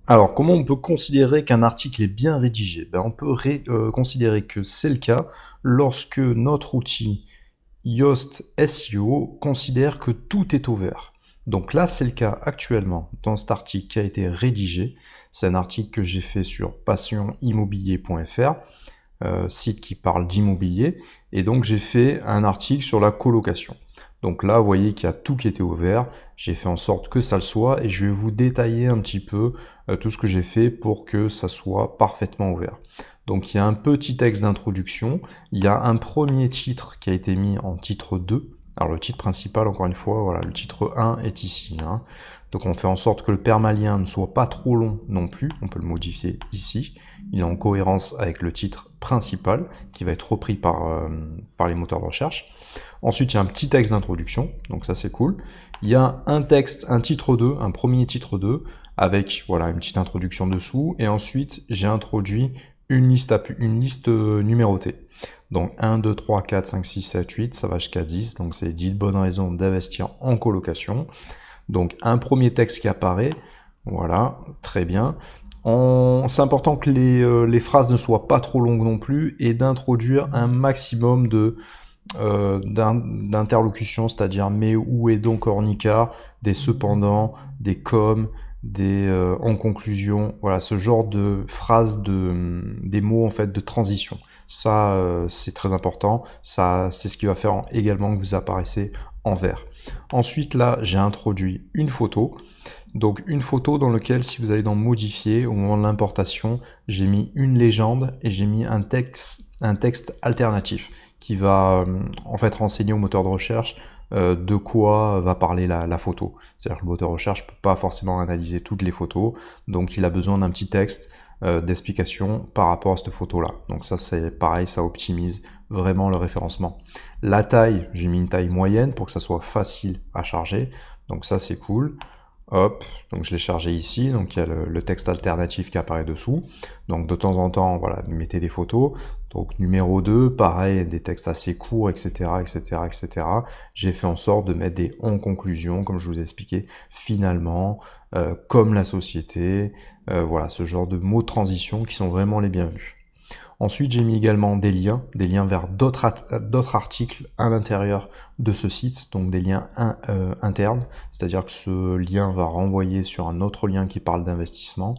Alors, comment on peut considérer qu'un article est bien rédigé? Ben, on peut considérer que c'est le cas lorsque notre outil Yoast SEO considère que tout est au vert. Donc là, c'est le cas actuellement dans cet article qui a été rédigé. C'est un article que j'ai fait sur passionimmobilier.fr, site qui parle d'immobilier, et donc j'ai fait un article sur la colocation. Donc là, vous voyez qu'il y a tout qui était ouvert, j'ai fait en sorte que ça le soit, et je vais vous détailler un petit peu tout ce que j'ai fait pour que ça soit parfaitement ouvert. Donc il y a un petit texte d'introduction, il y a un premier titre qui a été mis en titre 2. Alors le titre principal, encore une fois, voilà, le titre 1 est ici, hein. Donc on fait en sorte que le permalien ne soit pas trop long non plus, on peut le modifier ici. Il est en cohérence avec le titre principal qui va être repris par les moteurs de recherche. Ensuite, il y a un petit texte d'introduction, donc ça c'est cool. Il y a un texte, un titre 2, un premier titre 2, avec voilà une petite introduction dessous. Et ensuite, j'ai introduit une liste numérotée. Donc 1, 2, 3, 4, 5, 6, 7, 8, ça va jusqu'à 10. Donc c'est 10 bonnes raisons d'investir en colocation. Donc un premier texte qui apparaît, voilà, très bien. C'est important que les phrases ne soient pas trop longues non plus et d'introduire un maximum d'interlocutions, c'est-à-dire mais où est donc Ornica, des cependant, des comme, des en conclusion, voilà, ce genre de phrases, des mots en fait de transition. Ça, c'est très important. Ça, c'est ce qui va faire également que vous apparaissez en vert. Ensuite, là, j'ai introduit une photo. Donc une photo dans laquelle, si vous allez dans modifier, au moment de l'importation, j'ai mis une légende et j'ai mis un texte alternatif qui va en fait renseigner au moteur de recherche de quoi va parler la photo. C'est-à-dire que le moteur de recherche ne peut pas forcément analyser toutes les photos, donc il a besoin d'un petit texte d'explication par rapport à cette photo-là. Donc ça c'est pareil, ça optimise vraiment le référencement. La taille, j'ai mis une taille moyenne pour que ça soit facile à charger, donc ça c'est cool. Hop, donc je l'ai chargé ici, donc il y a le texte alternatif qui apparaît dessous. Donc de temps en temps, voilà, mettez des photos. Donc numéro 2, pareil, des textes assez courts, etc., etc., etc. J'ai fait en sorte de mettre des en conclusion, comme je vous ai expliqué, finalement, comme la société, voilà, ce genre de mots de transition qui sont vraiment les bienvenus. Ensuite, j'ai mis également des liens vers d'autres articles à l'intérieur de ce site, donc des liens internes, c'est-à-dire que ce lien va renvoyer sur un autre lien qui parle d'investissement,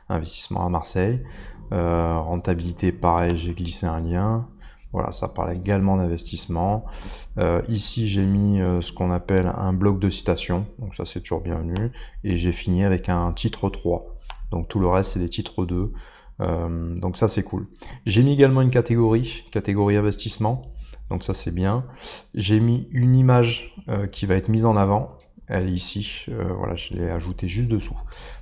investissement à Marseille, rentabilité, pareil, j'ai glissé un lien, voilà, ça parle également d'investissement. Ici, j'ai mis ce qu'on appelle un bloc de citation, donc ça c'est toujours bienvenu, et j'ai fini avec un titre 3, donc tout le reste c'est des titres 2. Donc ça c'est cool. J'ai mis également une catégorie investissement, donc ça c'est bien. J'ai mis une image qui va être mise en avant, elle est ici, voilà, je l'ai ajoutée juste dessous.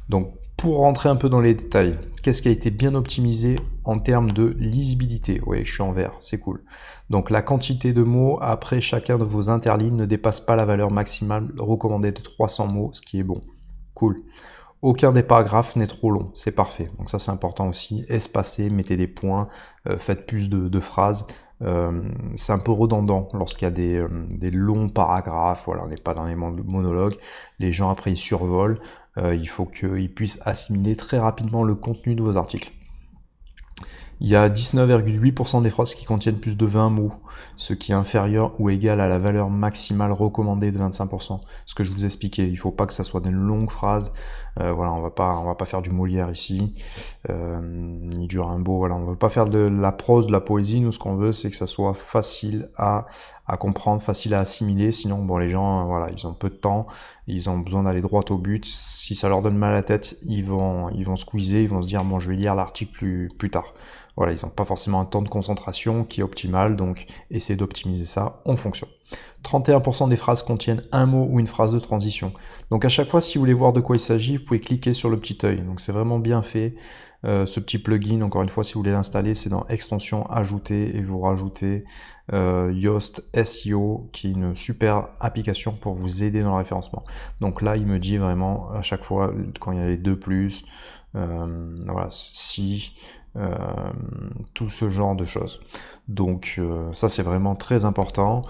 Donc pour rentrer un peu dans les détails, qu'est-ce qui a été bien optimisé en termes de lisibilité? Oui, je suis en vert, c'est cool. Donc la quantité de mots après chacun de vos interlignes ne dépasse pas la valeur maximale recommandée de 300 mots, ce qui est bon. Cool. Aucun des paragraphes n'est trop long, c'est parfait. Donc ça c'est important aussi. Espacez, mettez des points, faites plus de phrases. C'est un peu redondant lorsqu'il y a des longs paragraphes, voilà, on n'est pas dans les monologues. Les gens après ils survolent, il faut qu'ils puissent assimiler très rapidement le contenu de vos articles. Il y a 19,8% des phrases qui contiennent plus de 20 mots, ce qui est inférieur ou égal à la valeur maximale recommandée de 25%. Ce que je vous expliquais, il ne faut pas que ça soit des longues phrases. Voilà, on va pas faire du Molière ici, ni du Rimbaud. Voilà, on ne veut pas faire de la prose, de la poésie. Nous, ce qu'on veut, c'est que ça soit facile à comprendre, facile à assimiler. Sinon, bon, les gens, voilà, ils ont peu de temps, ils ont besoin d'aller droit au but. Si ça leur donne mal à la tête, ils vont squeezer, ils vont se dire bon, je vais lire l'article plus tard. Voilà, ils n'ont pas forcément un temps de concentration qui est optimal, donc essayez d'optimiser ça en fonction. 31% des phrases contiennent un mot ou une phrase de transition. Donc à chaque fois, si vous voulez voir de quoi il s'agit, vous pouvez cliquer sur le petit œil. Donc c'est vraiment bien fait. Ce petit plugin, encore une fois, si vous voulez l'installer, c'est dans Extension Ajouter et vous rajoutez Yoast SEO, qui est une super application pour vous aider dans le référencement. Donc là, il me dit vraiment à chaque fois, quand il y a les 2+, voilà, si, tout ce genre de choses. Donc ça c'est vraiment très important.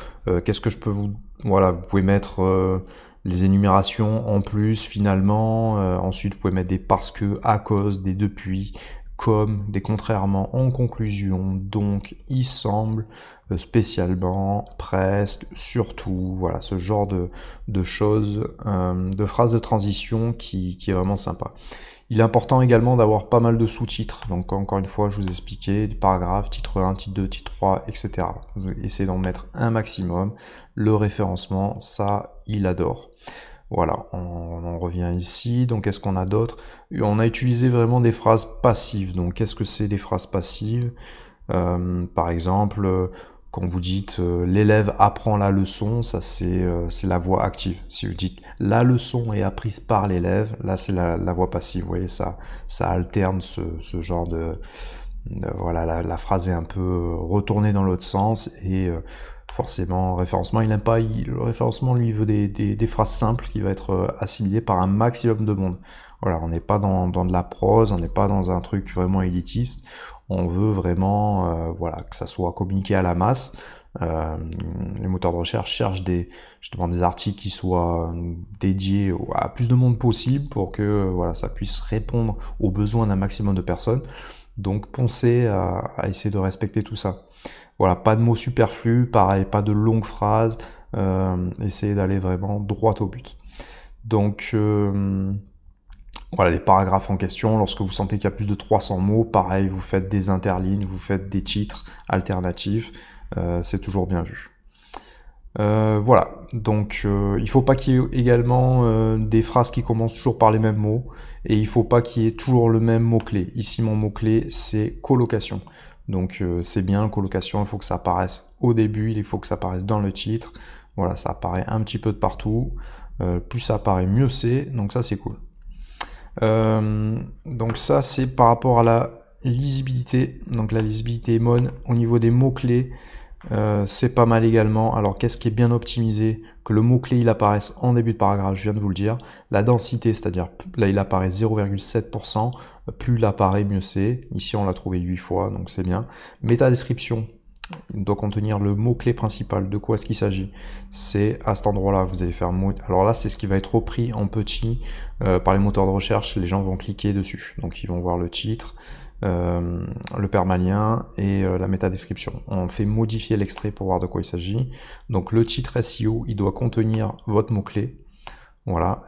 Qu'est-ce que je peux vous... Voilà, vous pouvez mettre les énumérations en plus, finalement. Ensuite, vous pouvez mettre des parce que, à cause, des depuis, comme, des contrairement, en conclusion, donc, il semble, spécialement, presque, surtout, voilà, ce genre de choses, de phrases de transition qui est vraiment sympa. Il est important également d'avoir pas mal de sous-titres. Donc encore une fois, je vous ai expliqué, des paragraphes, titre 1, titre 2, titre 3, etc. Vous essayez d'en mettre un maximum. Le référencement, ça, il adore. Voilà, on en revient ici. Donc qu'est-ce qu'on a d'autre? On a utilisé vraiment des phrases passives. Donc qu'est-ce que c'est des phrases passives? Par exemple, quand vous dites l'élève apprend la leçon, ça c'est la voix active. Si vous dites la leçon est apprise par l'élève, là c'est la voix passive. Vous voyez, ça alterne ce genre voilà, la phrase est un peu retournée dans l'autre sens et forcément, référencement, il n'aime pas. Le référencement, lui, veut des phrases simples qui va être assimilées par un maximum de monde. Voilà, on n'est pas dans de la prose, on n'est pas dans un truc vraiment élitiste. On veut vraiment, voilà, que ça soit communiqué à la masse. Les moteurs de recherche cherchent justement des articles qui soient dédiés à plus de monde possible pour que voilà, ça puisse répondre aux besoins d'un maximum de personnes. Donc pensez à essayer de respecter tout ça. Voilà, pas de mots superflus, pareil, pas de longues phrases, essayez d'aller vraiment droit au but. Donc voilà, les paragraphes en question, lorsque vous sentez qu'il y a plus de 300 mots, pareil, vous faites des interlignes, vous faites des titres alternatifs, c'est toujours bien vu. Voilà, donc il faut pas qu'il y ait également des phrases qui commencent toujours par les mêmes mots, et il faut pas qu'il y ait toujours le même mot-clé. Ici, mon mot-clé, c'est colocation. Donc c'est bien, colocation, il faut que ça apparaisse au début, il faut que ça apparaisse dans le titre. Voilà, ça apparaît un petit peu de partout. Plus ça apparaît, mieux c'est, donc ça c'est cool. Donc ça c'est par rapport à la lisibilité. Donc la lisibilité Emon, au niveau des mots-clés, c'est pas mal également. Alors qu'est-ce qui est bien optimisé? Que le mot-clé il apparaisse en début de paragraphe, je viens de vous le dire. La densité, c'est-à-dire là il apparaît 0,7%, plus il apparaît, mieux c'est. Ici on l'a trouvé 8 fois, donc c'est bien. Métadescription, il doit contenir le mot-clé principal. De quoi est-ce qu'il s'agit? C'est à cet endroit-là, vous allez faire mot. Alors là, c'est ce qui va être repris en petit par les moteurs de recherche. Les gens vont cliquer dessus. Donc ils vont voir le titre, le permalien et la métadescription. On fait modifier l'extrait pour voir de quoi il s'agit. Donc le titre SEO, il doit contenir votre mot-clé. Voilà.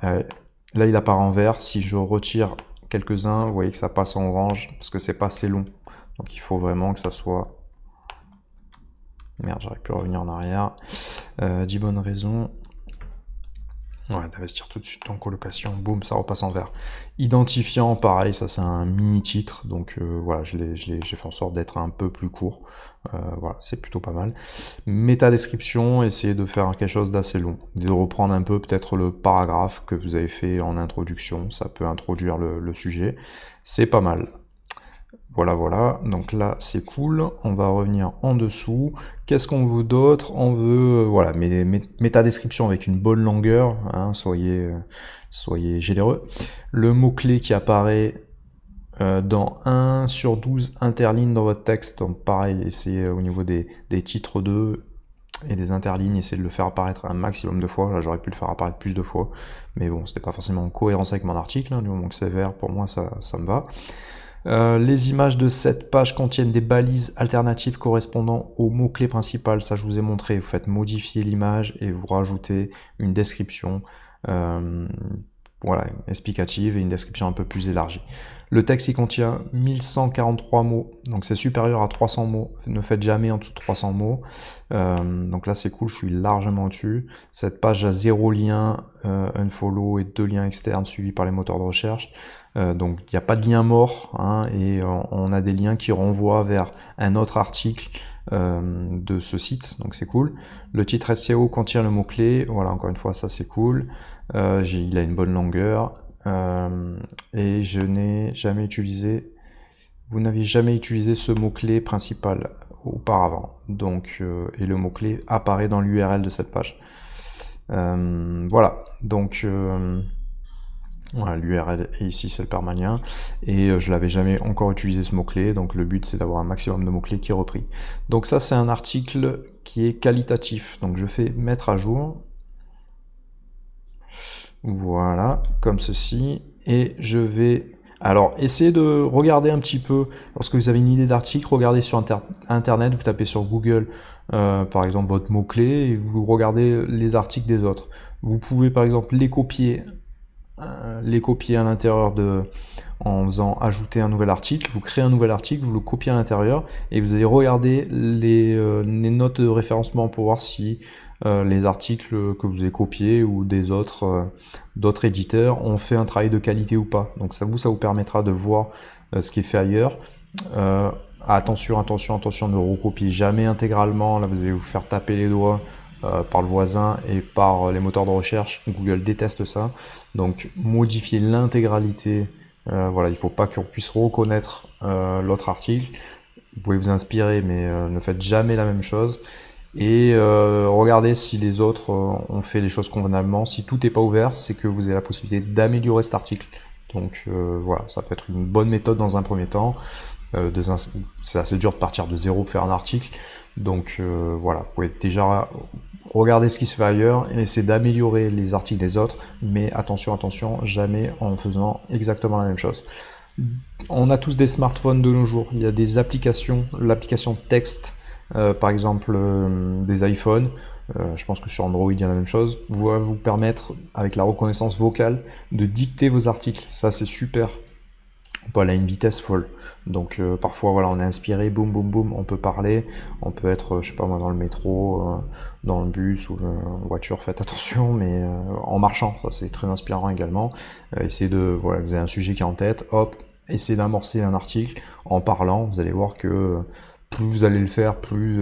Là, il apparaît en vert. Si je retire quelques-uns, vous voyez que ça passe en orange parce que c'est pas assez long. Donc il faut vraiment que ça soit... Merde, j'aurais pu revenir en arrière. 10 bonnes raisons. Ouais, d'investir tout de suite en colocation. Boum, ça repasse en vert. Identifiant, pareil, ça c'est un mini-titre. Donc voilà, j'ai fait en sorte d'être un peu plus court. Voilà, c'est plutôt pas mal. Métadescription, essayez de faire quelque chose d'assez long. De reprendre un peu peut-être le paragraphe que vous avez fait en introduction. Ça peut introduire le sujet. C'est pas mal. Voilà, voilà, donc là c'est cool, on va revenir en dessous. Qu'est-ce qu'on veut d'autre? On veut, voilà, métadescription avec une bonne longueur, hein, soyez généreux. Le mot-clé qui apparaît dans 1 sur 12 interlignes dans votre texte, donc pareil, essayez au niveau des titres 2 et des interlignes, essayez de le faire apparaître un maximum de fois. Là j'aurais pu le faire apparaître plus de fois, mais bon, c'était pas forcément en cohérence avec mon article, hein, du moment que c'est vert, pour moi ça me va. Les images de cette page contiennent des balises alternatives correspondant au mot-clé principal. Ça, je vous ai montré. Vous faites modifier l'image et vous rajoutez une description voilà, explicative et une description un peu plus élargie. Le texte, il contient 1143 mots, donc c'est supérieur à 300 mots. Ne faites jamais en dessous de 300 mots. Donc là, c'est cool, je suis largement au-dessus. Cette page a 0 lien, unfollow et 2 liens externes suivis par les moteurs de recherche. Donc il n'y a pas de lien mort, hein, et on a des liens qui renvoient vers un autre article de ce site, donc c'est cool. Le titre SEO contient le mot-clé, voilà, encore une fois, ça c'est cool. Il a une bonne longueur, et je n'ai jamais utilisé, vous n'avez jamais utilisé ce mot-clé principal auparavant, donc et le mot-clé apparaît dans l'URL de cette page. Voilà, donc voilà, l'URL est ici, c'est le permalien, et je l'avais jamais encore utilisé ce mot-clé, donc le but c'est d'avoir un maximum de mots-clés qui est repris. Donc ça c'est un article qui est qualitatif, donc je fais mettre à jour. Voilà, comme ceci. Et je vais... Alors, essayez de regarder un petit peu, lorsque vous avez une idée d'article, regardez sur Internet, vous tapez sur Google, par exemple, votre mot-clé, et vous regardez les articles des autres. Vous pouvez, par exemple, les copier à l'intérieur en faisant ajouter un nouvel article. Vous créez un nouvel article, vous le copiez à l'intérieur et vous allez regarder les notes de référencement pour voir si les articles que vous avez copiés ou des d'autres éditeurs ont fait un travail de qualité ou pas. Donc ça vous permettra de voir ce qui est fait ailleurs. Attention, attention, attention, ne recopiez jamais intégralement. Là, vous allez vous faire taper les doigts par le voisin et par les moteurs de recherche. Google déteste ça. Donc, modifiez l'intégralité. Voilà, il ne faut pas qu'on puisse reconnaître l'autre article. Vous pouvez vous inspirer, mais ne faites jamais la même chose. Et regardez si les autres ont fait les choses convenablement. Si tout n'est pas ouvert, c'est que vous avez la possibilité d'améliorer cet article. Donc voilà, ça peut être une bonne méthode dans un premier temps. C'est assez dur de partir de zéro pour faire un article. Donc voilà, vous pouvez déjà regarder ce qui se fait ailleurs et essayer d'améliorer les articles des autres. Mais attention, attention, jamais en faisant exactement la même chose. On a tous des smartphones de nos jours. Il y a des applications, l'application texte, par exemple des iPhones. Je pense que sur Android, il y a la même chose. Va vous permettre, avec la reconnaissance vocale, de dicter vos articles. Ça, c'est super. On peut aller à une vitesse folle. Donc parfois voilà, on est inspiré, boum boum boum, on peut parler, on peut être, je sais pas moi, dans le métro, dans le bus ou en voiture, faites attention, mais en marchant, ça c'est très inspirant également. Essayez de, voilà, vous avez un sujet qui est en tête, hop, essayez d'amorcer un article en parlant, vous allez voir que plus vous allez le faire, plus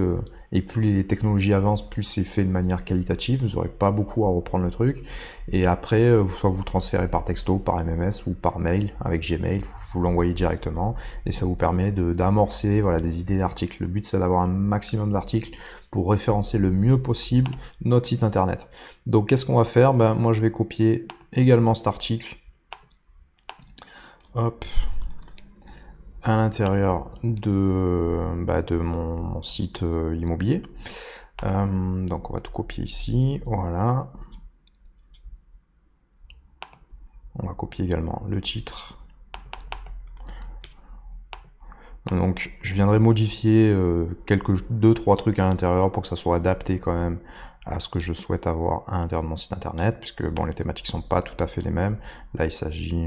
les technologies avancent, plus c'est fait de manière qualitative, vous n'aurez pas beaucoup à reprendre le truc. Et après, soit vous transférez par texto, par MMS ou par mail avec Gmail, vous l'envoyez directement et ça vous permet d'amorcer voilà, des idées d'articles. Le but c'est d'avoir un maximum d'articles pour référencer le mieux possible notre site internet. Donc qu'est-ce qu'on va faire? Moi je vais copier également cet article. Hop, à l'intérieur de mon site immobilier. Donc on va tout copier ici, voilà. On va copier également le titre. Donc je viendrai modifier deux, trois trucs à l'intérieur pour que ça soit adapté quand même à ce que je souhaite avoir à l'intérieur de mon site internet, puisque bon, les thématiques sont pas tout à fait les mêmes. Là il s'agit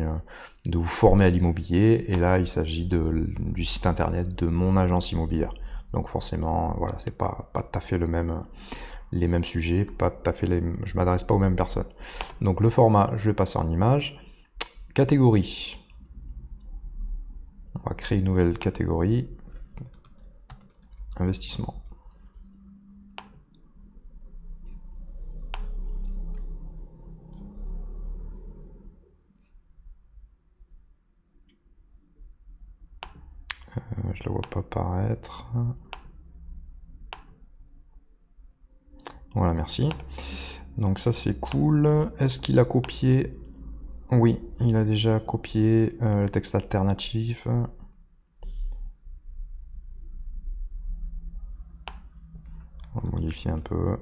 de vous former à l'immobilier, et là il s'agit du site internet de mon agence immobilière. Donc forcément, voilà, c'est pas tout à fait les mêmes sujets, pas tout à fait je m'adresse pas aux mêmes personnes. Donc le format, je vais passer en image. Catégorie. On va créer une nouvelle catégorie. Investissement. Je ne la vois pas apparaître. Voilà, merci. Donc ça c'est cool. Est-ce qu'il a copié? Oui, il a déjà copié le texte alternatif. On va modifier un peu.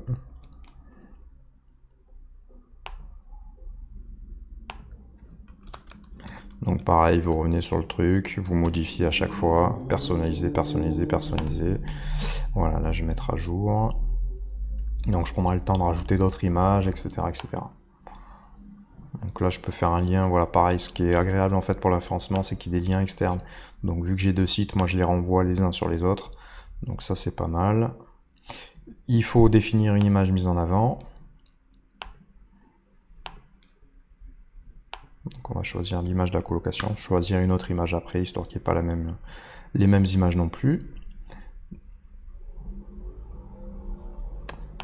Donc pareil, vous revenez sur le truc, vous modifiez à chaque fois, personnaliser, personnaliser, personnaliser. Voilà, là je vais mettre à jour. Donc je prendrai le temps de rajouter d'autres images, etc., etc. Donc là je peux faire un lien, voilà pareil, ce qui est agréable en fait pour l'affiancement, c'est qu'il y a des liens externes. Donc vu que j'ai deux sites, moi je les renvoie les uns sur les autres. Donc ça c'est pas mal. Il faut définir une image mise en avant. Donc on va choisir l'image de la colocation, choisir une autre image après, histoire qu'il n'y ait pas les mêmes images non plus.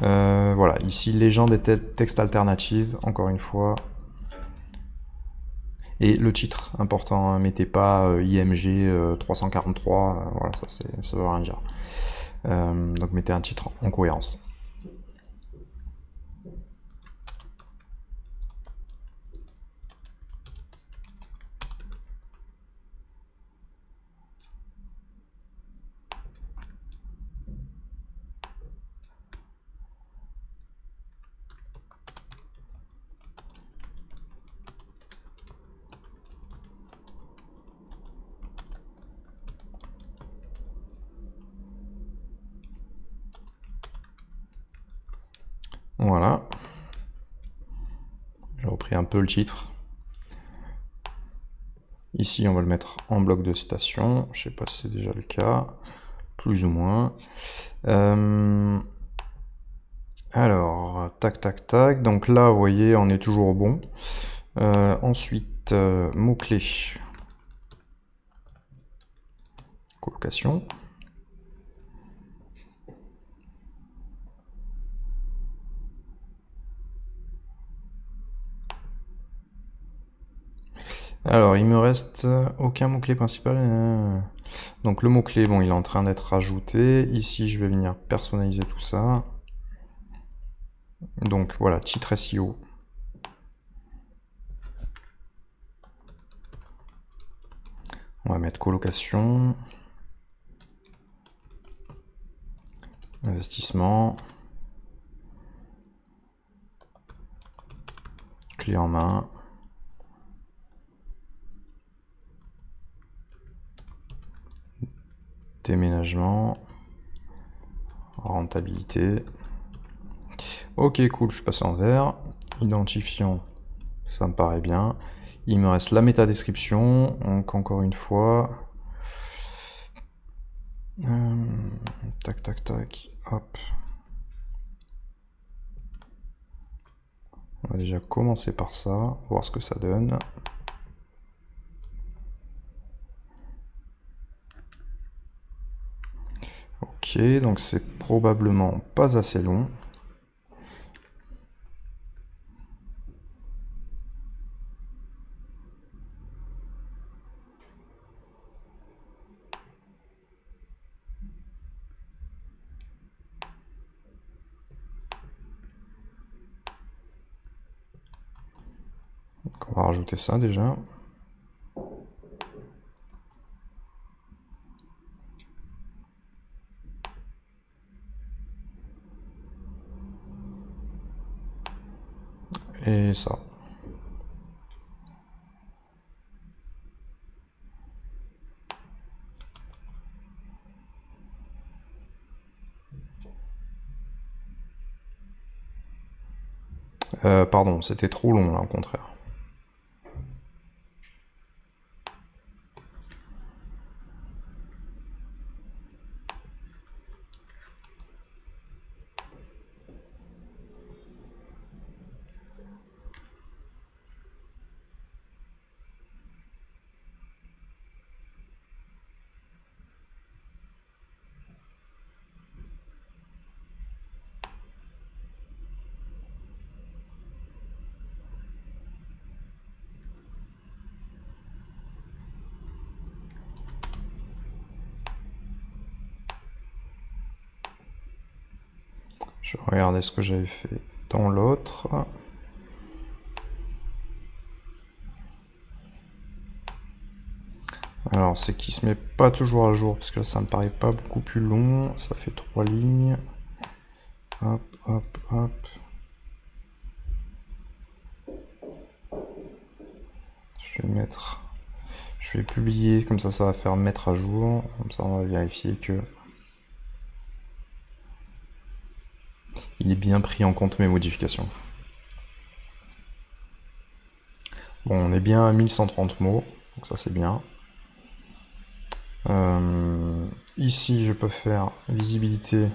Voilà, ici légende et texte alternative, encore une fois. Et le titre, important, hein, mettez pas IMG 343, voilà, ça veut rien dire. Donc mettez un titre en cohérence. Voilà. J'ai repris un peu le titre. Ici, on va le mettre en bloc de citation. Je sais pas si c'est déjà le cas. Plus ou moins. Alors, tac, tac, tac. Donc là, vous voyez, on est toujours bon. Ensuite, mots-clés. Colocation. Alors, il me reste aucun mot-clé principal. Donc le mot-clé, bon, il est en train d'être rajouté. Ici, je vais venir personnaliser tout ça. Donc voilà, titre SEO. On va mettre colocation. Investissement. Clé en main. Déménagement. Rentabilité. Ok, cool, je passe en vert. Identifiant, ça me paraît bien. Il me reste la métadescription. Donc encore une fois. Tac, tac, tac. Hop. On va déjà commencer par ça, voir ce que ça donne. Ok, donc c'est probablement pas assez long. Donc on va rajouter ça déjà. Et ça. Pardon, c'était trop long là, au contraire. Je vais regarder ce que j'avais fait dans l'autre. Alors, c'est qu'il se met pas toujours à jour, parce que là, ça me paraît pas beaucoup plus long. Ça fait 3 lignes. Hop, hop, hop. Je vais publier, comme ça va faire mettre à jour. Comme ça, on va vérifier que il est bien pris en compte mes modifications. Bon, on est bien à 1130 mots, donc ça c'est bien. Ici, je peux faire visibilité,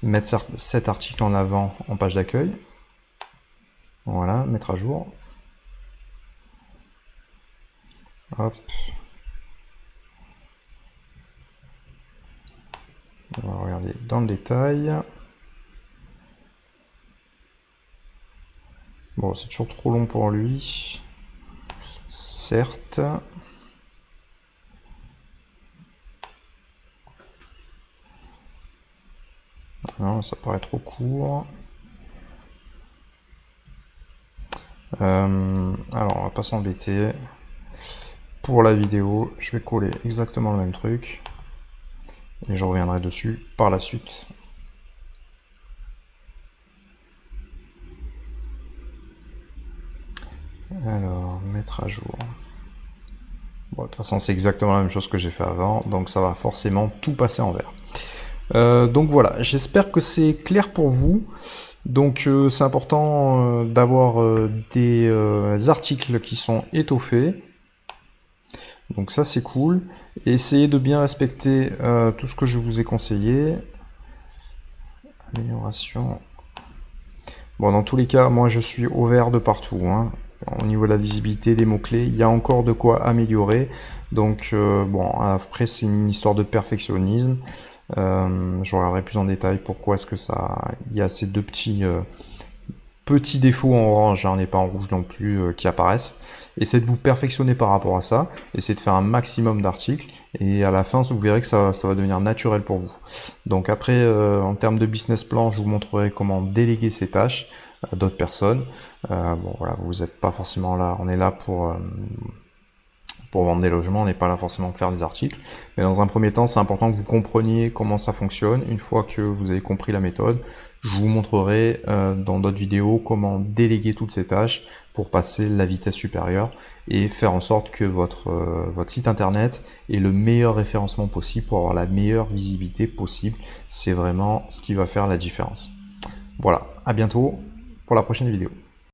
mettre cet article en avant en page d'accueil. Voilà, mettre à jour. Hop. On va regarder dans le détail. Bon, c'est toujours trop long pour lui. Certes. Non, ça paraît trop court. Alors, on va pas s'embêter. Pour la vidéo, je vais coller exactement le même truc. Et je reviendrai dessus par la suite. Alors, mettre à jour. Bon, de toute façon, c'est exactement la même chose que j'ai fait avant, donc ça va forcément tout passer en vert. Donc voilà, j'espère que c'est clair pour vous. Donc c'est important d'avoir des articles qui sont étoffés. Donc ça c'est cool. Et essayez de bien respecter tout ce que je vous ai conseillé. Amélioration. Bon, dans tous les cas, moi je suis au vert de partout, hein. Au niveau de la visibilité des mots-clés, il y a encore de quoi améliorer. Donc bon, après c'est une histoire de perfectionnisme. Je regarderai plus en détail pourquoi est-ce que ça... Il y a ces deux petits défauts en orange, hein, on n'est pas en rouge non plus, qui apparaissent. Essayez de vous perfectionner par rapport à ça, essayez de faire un maximum d'articles, et à la fin, vous verrez que ça va devenir naturel pour vous. Donc après, en termes de business plan, je vous montrerai comment déléguer ces tâches à d'autres personnes. Bon voilà, vous n'êtes pas forcément là, on est là pour vendre des logements, on n'est pas là forcément pour faire des articles. Mais dans un premier temps, c'est important que vous compreniez comment ça fonctionne. Une fois que vous avez compris la méthode, je vous montrerai dans d'autres vidéos comment déléguer toutes ces tâches pour passer la vitesse supérieure et faire en sorte que votre site internet ait le meilleur référencement possible pour avoir la meilleure visibilité possible. C'est vraiment ce qui va faire la différence. Voilà, à bientôt pour la prochaine vidéo.